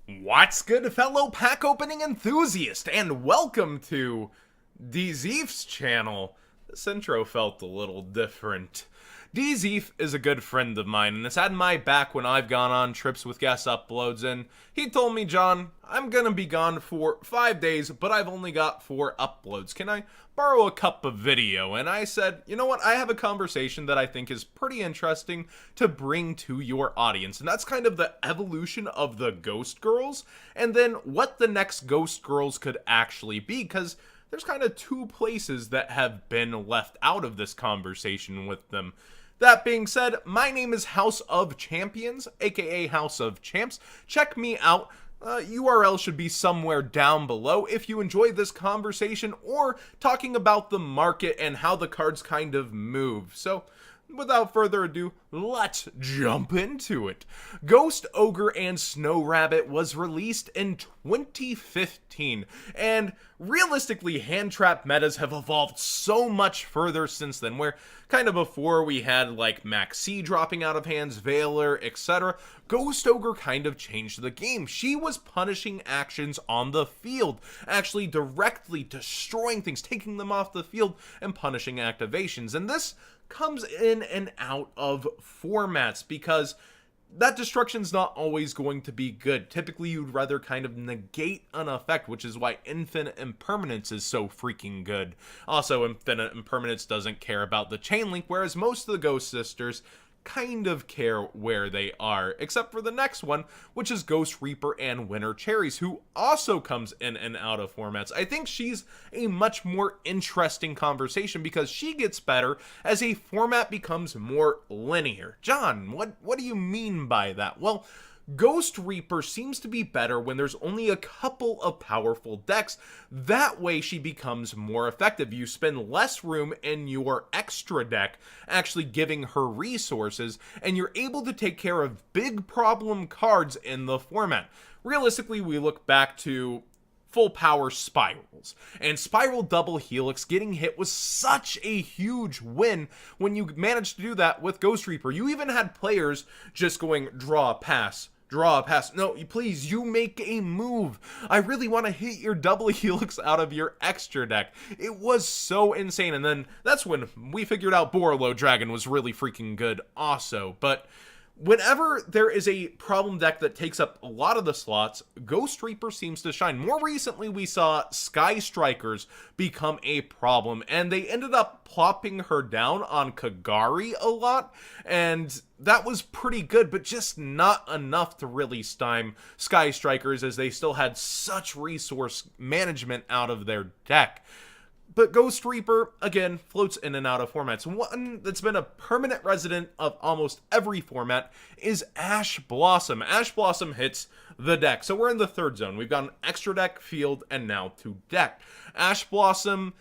What's good, fellow pack opening enthusiast, and welcome to Dzeeff's channel. This intro felt a little different. Dzeeff is a good friend of mine, and has had my back when I've gone on trips with guest uploads, and he told me, John, I'm gonna be gone for 5 days, but I've only got 4 uploads. Can I borrow a cup of video? And I said, you know what, I have a conversation that I think is pretty interesting to bring to your audience, and that's kind of the evolution of the Ghost Girls, and then what the next Ghost Girls could actually be, because there's kind of 2 places that have been left out of this conversation with them. That being said, my name is House of Champions, aka House of Champs. Check me out. URL should be somewhere down below if you enjoy this conversation or talking about the market and how the cards kind of move. So, without further ado, let's jump into it. Ghost Ogre and Snow Rabbit was released in 2015, and realistically, hand trap metas have evolved so much further since then, where kind of before we had like Maxi dropping out of hands, Veiler, etc. Ghost Ogre kind of changed the game. She was punishing actions on the field, actually directly destroying things, taking them off the field, and punishing activations. And this comes in and out of formats because that destruction's not always going to be good. Typically, you'd rather kind of negate an effect, which is why Infinite Impermanence is so freaking good. Also, Infinite Impermanence doesn't care about the chain link, whereas most of the Ghost Sisters kind of care where they are, except for the next one, which is Ghost Reaper and Winter Cherries, who also comes in and out of formats. I think she's a much more interesting conversation because she gets better as a format becomes more linear. John, what do you mean by that? Well, Ghost Reaper seems to be better when there's only a couple of powerful decks. That way she becomes more effective. You spend less room in your extra deck actually giving her resources, and you're able to take care of big problem cards in the format. Realistically, we look back to full power spirals, and spiral double helix getting hit was such a huge win when you managed to do that with Ghost Reaper. You even had players just going draw, pass, draw, pass. No, please, you make a move. I really want to hit your double helix out of your extra deck. It was so insane. And then that's when we figured out Borlo Dragon was really freaking good also. But whenever there is a problem deck that takes up a lot of the slots, Ghost Reaper seems to shine. More recently, we saw Sky Strikers become a problem, and they ended up plopping her down on Kagari a lot, and that was pretty good, but just not enough to really stymie Sky Strikers, as they still had such resource management out of their deck. But Ghost Reaper, again, floats in and out of formats. One that's been a permanent resident of almost every format is Ash Blossom. Ash Blossom hits the deck. So we're in the third zone. We've got an extra deck, field, and now to deck. Ash Blossom,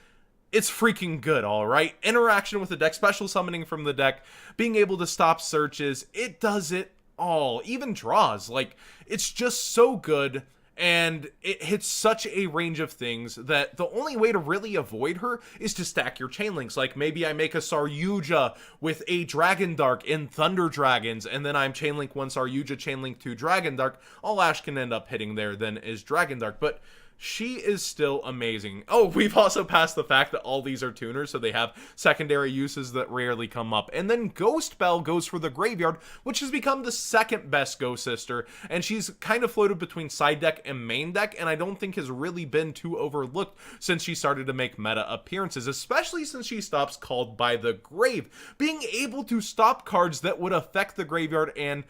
it's freaking good, alright? Interaction with the deck, special summoning from the deck, being able to stop searches, it does it all. Even draws. Like, it's just so good. And it hits such a range of things that the only way to really avoid her is to stack your chain links. Like maybe I make a Saryuja with a Dragon Dark in Thunder Dragons, and then I'm chain link 1 Saryuja, chain link 2 Dragon Dark. All Ash can end up hitting there then is Dragon Dark. But she is still amazing. Oh, we've also passed the fact that all these are tuners, so they have secondary uses that rarely come up. And then Ghost Belle goes for the graveyard, which has become the second best Ghost Sister, and she's kind of floated between side deck and main deck, and I don't think has really been too overlooked since she started to make meta appearances, especially since she stops Called by the Grave. Being able to stop cards that would affect the graveyard and,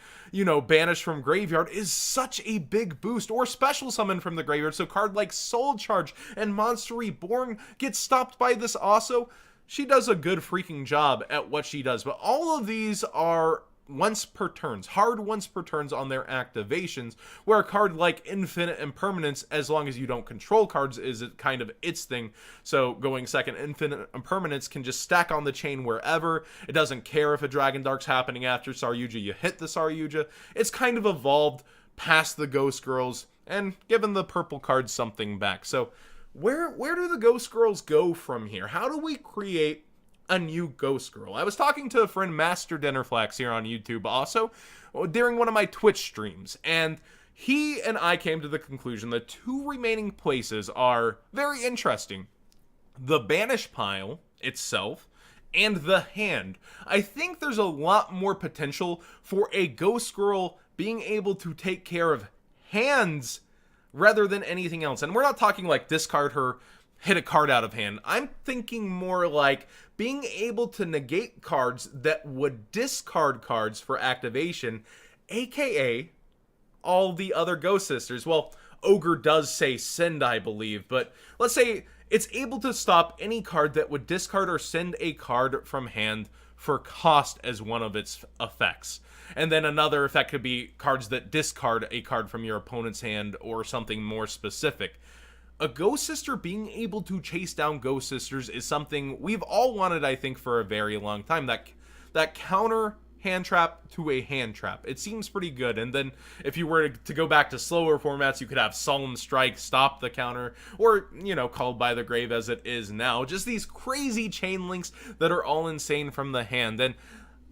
banish from graveyard is such a big boost, or special summon from the graveyard, so card like Soul Charge and Monster Reborn gets stopped by this also. She does a good freaking job at what she does, but all of these are once per turns, hard once per turns on their activations, where a card like Infinite Impermanence, as long as you don't control cards, is kind of its thing. So going second, Infinite Impermanence can just stack on the chain wherever. It doesn't care if a Dragon Dark's happening after Saryuja, you hit the Saryuja. It's kind of evolved past the Ghost Girls and given the purple cards something back. So where do the Ghost Girls go from here? How do we create a new Ghost Girl? I was talking to a friend, Master Dinnerflax, here on YouTube also during one of my Twitch streams, and he and I came to the conclusion that two remaining places are very interesting: the banish pile itself and the hand. I think there's a lot more potential for a ghost girl being able to take care of hands rather than anything else. And we're not talking like discard her, hit a card out of hand. I'm thinking more like being able to negate cards that would discard cards for activation, aka all the other Ghost Sisters. Well, Ogre does say send, I believe, but let's say it's able to stop any card that would discard or send a card from hand for cost as one of its effects. And then another effect could be cards that discard a card from your opponent's hand or something more specific. A Ghost Sister being able to chase down Ghost Sisters is something we've all wanted, I think, for a very long time. That counter hand trap to a hand trap. It seems pretty good. And then if you were to go back to slower formats, you could have Solemn Strike, stop the counter, or, Called by the Grave as it is now. Just these crazy chain links that are all insane from the hand. And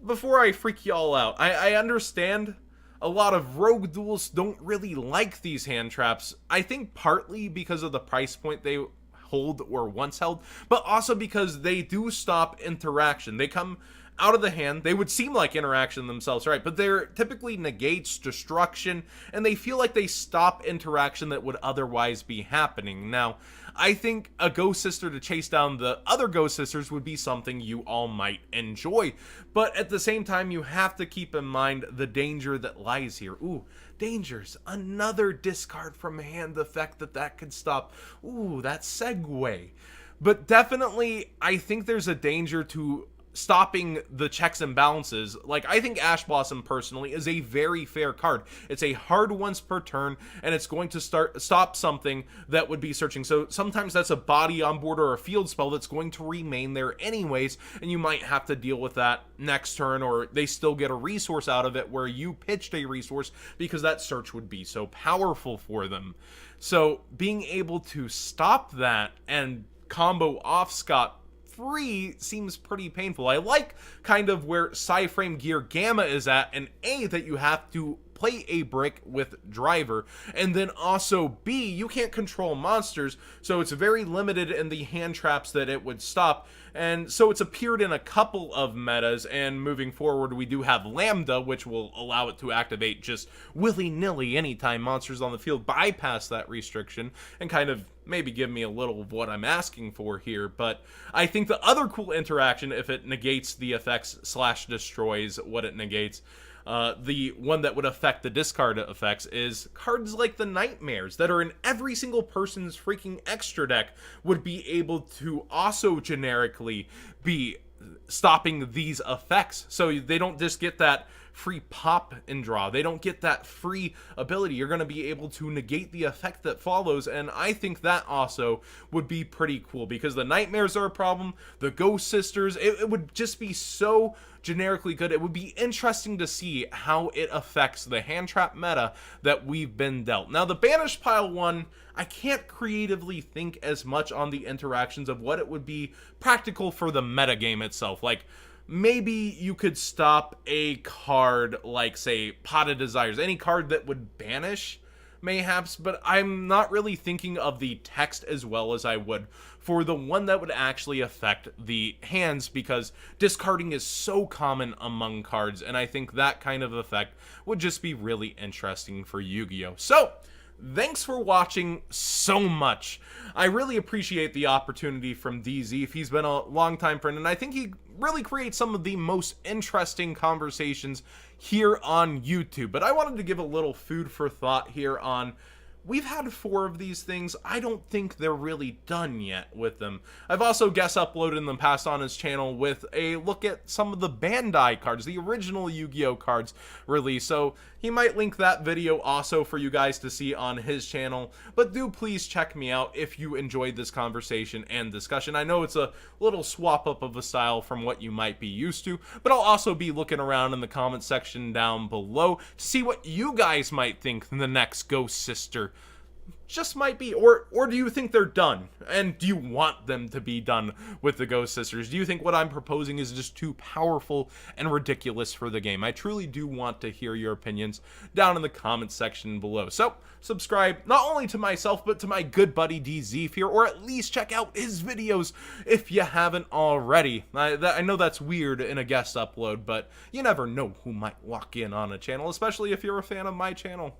before I freak y'all out, I understand a lot of rogue duels don't really like these hand traps. I think partly because of the price point they hold or once held, but also because they do stop interaction. They come out of the hand, they would seem like interaction themselves, right? But they're typically negates, destruction, and they feel like they stop interaction that would otherwise be happening. Now, I think a Ghost Sister to chase down the other Ghost Sisters would be something you all might enjoy. But at the same time, you have to keep in mind the danger that lies here. Ooh, dangers. Another discard from hand effect that could stop. Ooh, that segue. But definitely, I think there's a danger to stopping the checks and balances. Like, I think Ash Blossom personally is a very fair card. It's a hard once per turn, and it's going to stop something that would be searching. So sometimes that's a body on board or a field spell that's going to remain there anyways, and you might have to deal with that next turn, or they still get a resource out of it where you pitched a resource because that search would be so powerful for them. So being able to stop that and combo off scot free seems pretty painful. I like kind of where Psyframe Gear Gamma is at, and A, that you have to play a brick with driver, and then also B, you can't control monsters, so it's very limited in the hand traps that it would stop. And so it's appeared in a couple of metas, and moving forward we do have Lambda, which will allow it to activate just willy-nilly anytime monsters on the field bypass that restriction, and kind of maybe give me a little of what I'm asking for here. But I think the other cool interaction, if it negates the effects / destroys what it negates, the one that would affect the discard effects, is cards like the Nightmares that are in every single person's freaking extra deck would be able to also generically be stopping these effects. So they don't just get that free pop and draw. They don't get that free ability. You're going to be able to negate the effect that follows, and I think that also would be pretty cool because the Nightmares are a problem. The Ghost Sisters, it would just be so generically good. It would be interesting to see how it affects the hand trap meta that we've been dealt. Now, the Banish Pile one, I can't creatively think as much on the interactions of what it would be practical for the metagame itself. Like, maybe you could stop a card like, say, Pot of Desires, any card that would banish, mayhaps, but I'm not really thinking of the text as well as I would for the one that would actually affect the hands, because discarding is so common among cards, and I think that kind of effect would just be really interesting for Yu-Gi-Oh! So, thanks for watching so much. I really appreciate the opportunity from Dzeeff. He's been a longtime friend, and I think he really creates some of the most interesting conversations here on YouTube. But I wanted to give a little food for thought here on, we've had 4 of these things. I don't think they're really done yet with them. I've also guest uploaded in the past on his channel with a look at some of the Bandai cards, the original Yu-Gi-Oh cards released. So he might link that video also for you guys to see on his channel. But do please check me out if you enjoyed this conversation and discussion. I know it's a little swap up of a style from what you might be used to, but I'll also be looking around in the comment section down below to see what you guys might think the next Ghost Sister just might be, or do you think they're done? And do you want them to be done with the Ghost Sisters? Do you think what I'm proposing is just too powerful and ridiculous for the game? I truly do want to hear your opinions down in the comments section below. So, subscribe not only to myself, but to my good buddy Dzeeff here, or at least check out his videos if you haven't already. I know that's weird in a guest upload, but you never know who might walk in on a channel, especially if you're a fan of my channel.